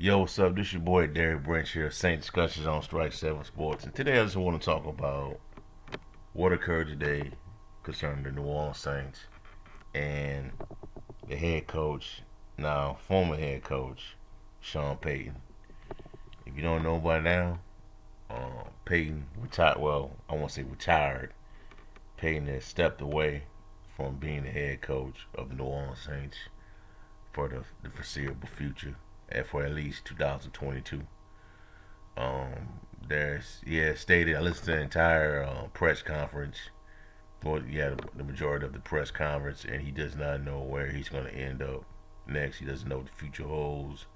Yo, what's up? This your boy Derek Branch here, Saint Discussions on Strike 7 Sports. And today I just want to talk about what occurred today concerning the New Orleans Saints and the head coach, now former head coach, Sean Payton. If you don't know by now, Payton retired. Well, I won't say retired. Payton has stepped away from being the head coach of the New Orleans Saints for the foreseeable future, and for at least 2022. There's stated. I listened to the entire press conference. Well, yeah, the majority of the press conference, and he does not know where he's going to end up next. He doesn't know what the future holds.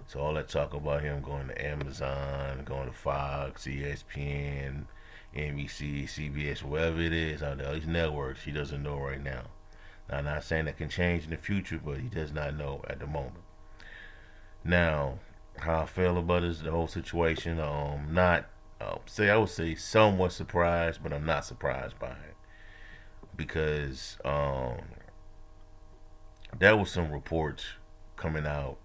So all that talk about him going to Amazon, going to Fox, ESPN, NBC, CBS, wherever it is out there, all these networks, he doesn't know right now. Now, I'm not saying that can change in the future, but he does not know at the moment. Now, how I feel about this, the whole situation, not say I would say somewhat surprised, but I'm not surprised by it because there was some reports coming out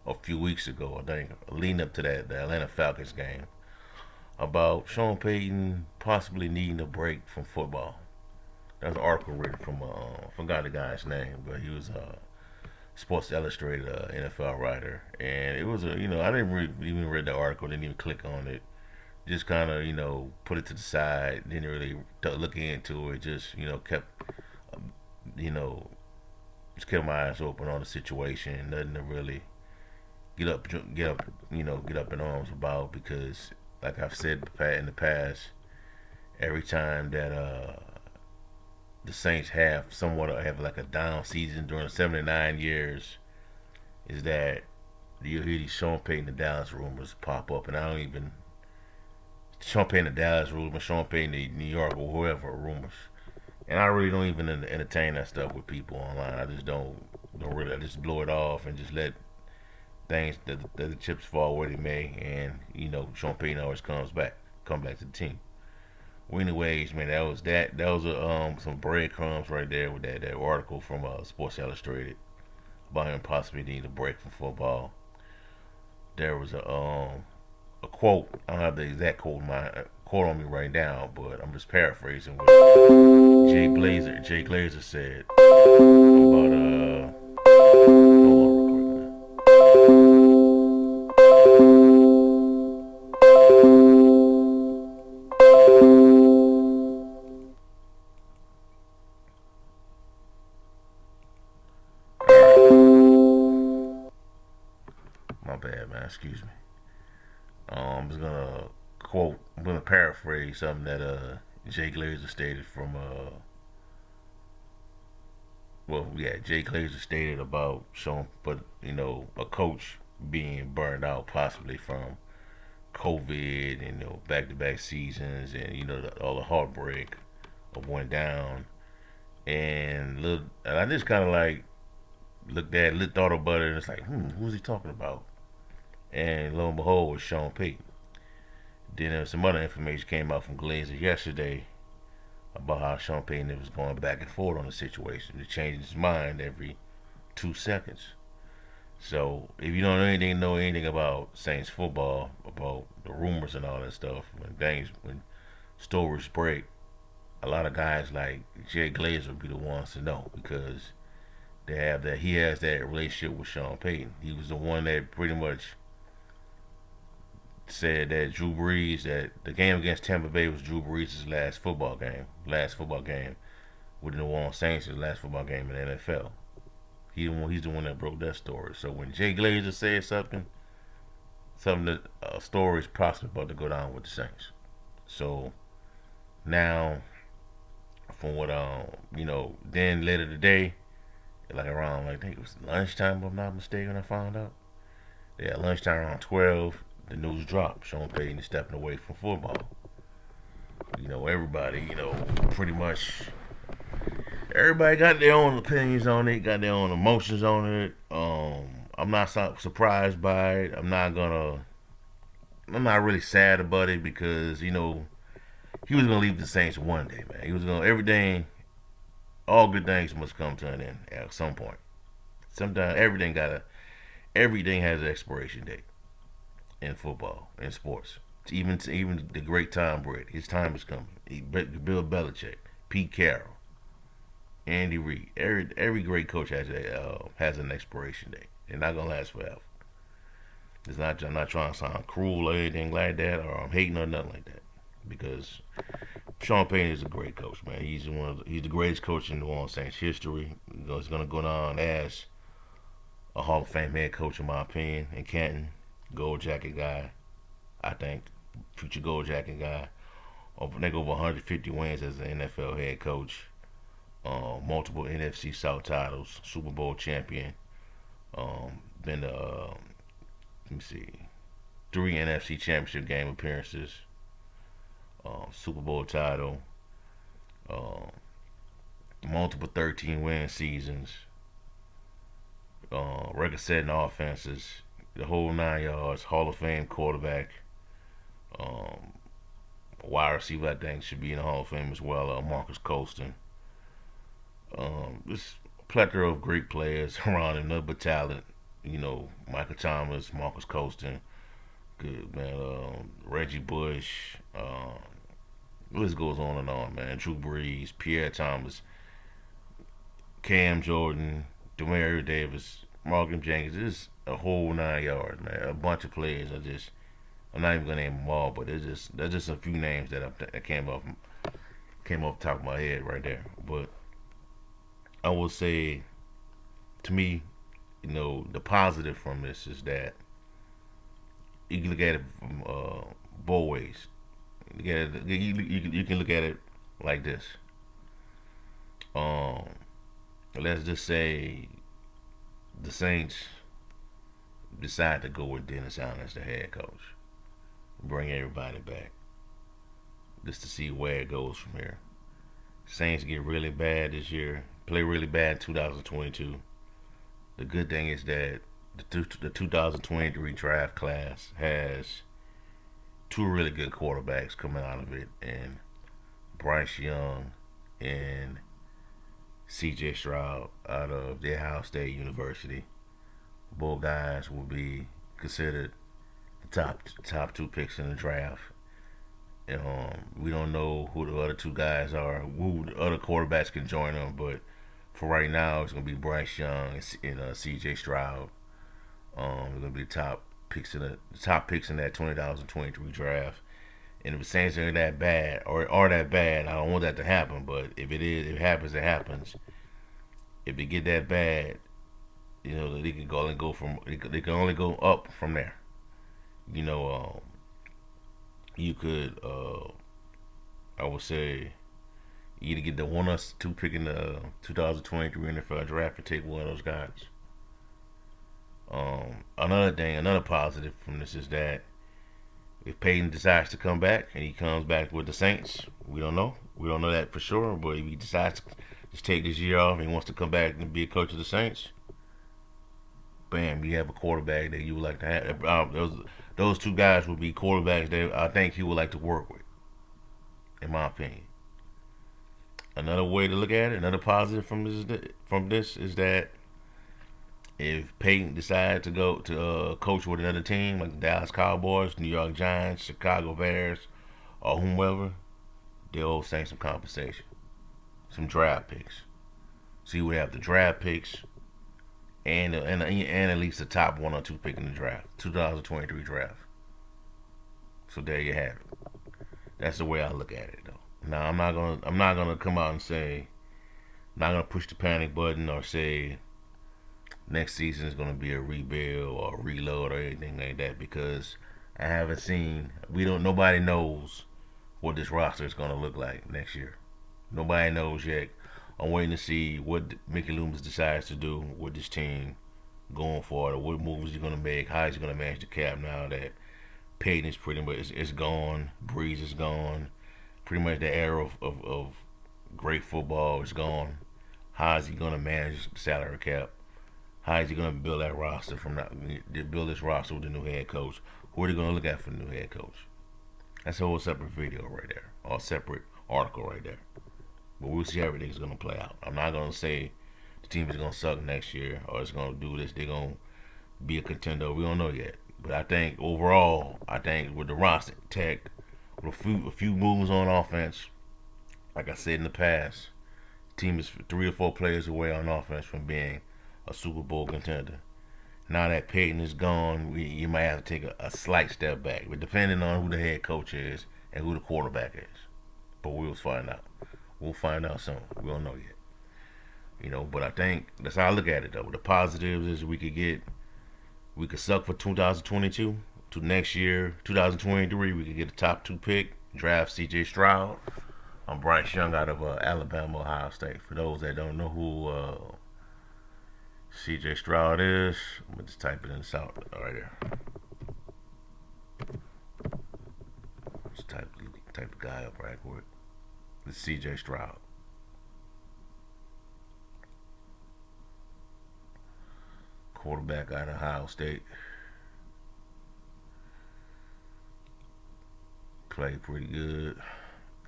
a few weeks ago, I think, leading up to that the Atlanta Falcons game about Sean Payton possibly needing a break from football. There's an article written from I forgot the guy's name, but he was Sports Illustrated NFL writer, and it was I didn't even read the article, didn't even click on it, just kind of put it to the side, didn't really look into it, just kept you know just kept my eyes open on the situation, nothing to really get up in arms about because, like I've said in the past, every time that the Saints have like a down season during the 79 years, is that you hear these Sean Payton the Dallas rumors pop up, and I don't even Sean Payton the Dallas rumors, Sean Payton the New York or whoever rumors, and I really don't even entertain that stuff with people online. I just don't really. I just blow it off and just let things that the chips fall where they may, and Sean Payton always come back to the team. Well, anyways, man, that was some breadcrumbs right there with that article from Sports Illustrated about him possibly needing a break from football. There was a quote. I don't have the exact quote on me right now, but I'm just paraphrasing what Jay Glazer said about hold on real quick, man. My bad, man. Excuse me. I'm just gonna I'm gonna paraphrase something that Jay Glazer stated from Jay Glazer stated about showing, but a coach being burned out possibly from COVID and back-to-back seasons, and all the heartbreak of went down, and I just kind of like thought about it, and it's like, who's he talking about? And lo and behold, it was Sean Payton. Then some other information came out from Glazer yesterday about how Sean Payton was going back and forth on the situation. He changed his mind every 2 seconds. So if you don't know anything about Saints football, about the rumors and all that stuff, when stories break, a lot of guys like Jay Glazer would be the ones to know because he has that relationship with Sean Payton. He was the one that pretty much said that that the game against Tampa Bay was Drew Brees' last football game with the New Orleans Saints, his last football game in the NFL. He's the one that broke that story. So when Jay Glazer said something that a story is possibly about to go down with the Saints. So now, from what then later today, like around like I think it was lunchtime, if I'm not mistaken, I found out. Yeah, lunchtime around 12, the news dropped. Sean Payton is stepping away from football. Everybody, pretty much everybody got their own opinions on it, got their own emotions on it. I'm not surprised by it. I'm not really sad about it because he was gonna leave the Saints one day, man. He was gonna everything. All good things must come to an end at some point. Sometimes everything gotta Everything has an expiration date in football, in sports. Even the great Tom Brady, his time is coming. Bill Belichick, Pete Carroll, Andy Reid. Every great coach has an expiration date. They're not gonna last forever. It's not. I'm not trying to sound cruel or anything like that, or I'm hating or nothing like that. Because Sean Payton is a great coach, man. He's the greatest coach in New Orleans Saints history. He's gonna go down as a Hall of Fame head coach, in my opinion. In Canton, Gold Jacket guy, I think, future Gold Jacket guy. I think over 150 wins as an NFL head coach. Multiple NFC South titles, Super Bowl champion. Been to let me see, 3 NFC Championship game appearances. Super Bowl title. Um, Multiple 13-win seasons. Record-setting offenses. The whole 9 yards. Hall of Fame quarterback. Um, Wide receiver, I think, should be in the Hall of Fame as well. Marcus Colston. Just a plethora of great players around him, nothing but talent. Michael Thomas, Marcus Colston, good man. Reggie Bush. The list goes on, man. Drew Brees, Pierre Thomas, Cam Jordan, Demario Davis, Morgan Jenkins. It's a whole 9 yards, man. A bunch of players. I'm not even gonna name them all, but there's just a few names that came off the top of my head right there. But I will say, to me, the positive from this is that you can look at it from both ways. You can look at it like this. Um, let's just say the Saints decide to go with Dennis Allen as the head coach, bring everybody back, just to see where it goes from here. Saints get really bad this year, play really bad in 2022. The good thing is that the 2023 draft class has 2 really good quarterbacks coming out of it, and Bryce Young and C.J. Stroud out of the Ohio State University. Both guys will be considered the top 2 picks in the draft. We don't know who the other 2 guys are, who the other quarterbacks can join them, but for right now, it's gonna be Bryce Young and C.J. Stroud. They're gonna be the top picks in that 2023 draft. And if the Saints are that bad or are that bad, I don't want that to happen. But if it happens, it happens. If they get that bad, they can go and go from. They can only go up from there. You know, you could. I would say you either get the 1 or 2 pick in the 2023 NFL draft and take one of those guys. Another positive from this is that if Peyton decides to come back and he comes back with the Saints, we don't know. We don't know that for sure. But if he decides to just take this year off and he wants to come back and be a coach of the Saints, bam, you have a quarterback that you would like to have. Those 2 guys would be quarterbacks that I think he would like to work with, in my opinion. Another way to look at it, another positive from this is that if Peyton decides to go to coach with another team like the Dallas Cowboys, New York Giants, Chicago Bears, or whomever, they'll owe Saints some compensation, some draft picks. So you would have the draft picks and at least the top 1 or 2 pick in the draft, 2023 draft. So there you have it. That's the way I look at it, though. Now I'm not gonna come out and say, I'm not gonna push the panic button or say next season is gonna be a rebuild or a reload or anything like that, because I haven't seen. Nobody knows what this roster is gonna look like next year. Nobody knows yet. I'm waiting to see what Mickey Loomis decides to do with this team going forward, or what moves he's gonna make, how he's gonna manage the cap now that Payton is pretty much it's gone, Breeze is gone, pretty much the era of great football is gone. How is he gonna manage the salary cap? How is he gonna build that roster build this roster with the new head coach? Who are they gonna look at for the new head coach? That's a whole separate video right there, or a separate article right there. But we'll see how everything's gonna play out. I'm not gonna say the team is gonna suck next year or it's gonna do this. They're gonna be a contender. We don't know yet. But I think overall, I think with the roster tech, with a few moves on offense, like I said in the past, team is 3 or 4 players away on offense from being a Super Bowl contender. Now that Peyton is gone, you might have to take a slight step back. But depending on who the head coach is and who the quarterback is. But we'll find out. We'll find out soon. We don't know yet. But I think that's how I look at it though. The positives is we could suck for 2022 to next year, 2023. We could get a top 2 pick, draft C.J. Stroud. I'm Bryce Young out of Alabama, Ohio State. For those that don't know who C.J. Stroud is, I'm gonna just type it in the south right there. Just type the guy up right quick. It's C.J. Stroud. Quarterback out of Ohio State. Played pretty good.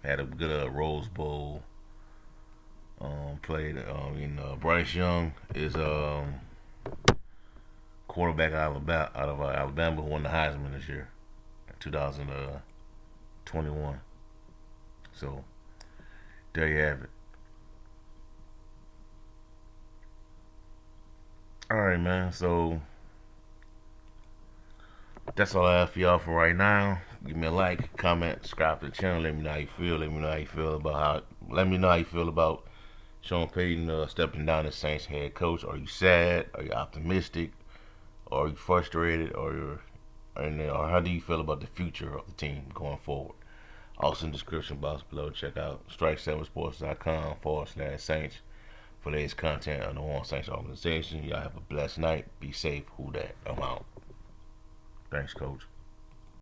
Had a good Rose Bowl. Played. Bryce Young is quarterback out of Alabama who won the Heisman this year, 2021. So there you have it. All right, man. So that's all I have for y'all for right now. Give me a like, comment, subscribe to the channel. Let me know how you feel. Let me know how you feel about Let me know how you feel about Sean Payton stepping down as Saints head coach. Are you sad? Are you optimistic? Or are you frustrated? Or how do you feel about the future of the team going forward? Also in the description box below, check out strike7sports.com/Saints for the latest content on the One Saints organization. Y'all have a blessed night. Be safe. Who that? I'm out. Thanks, Coach.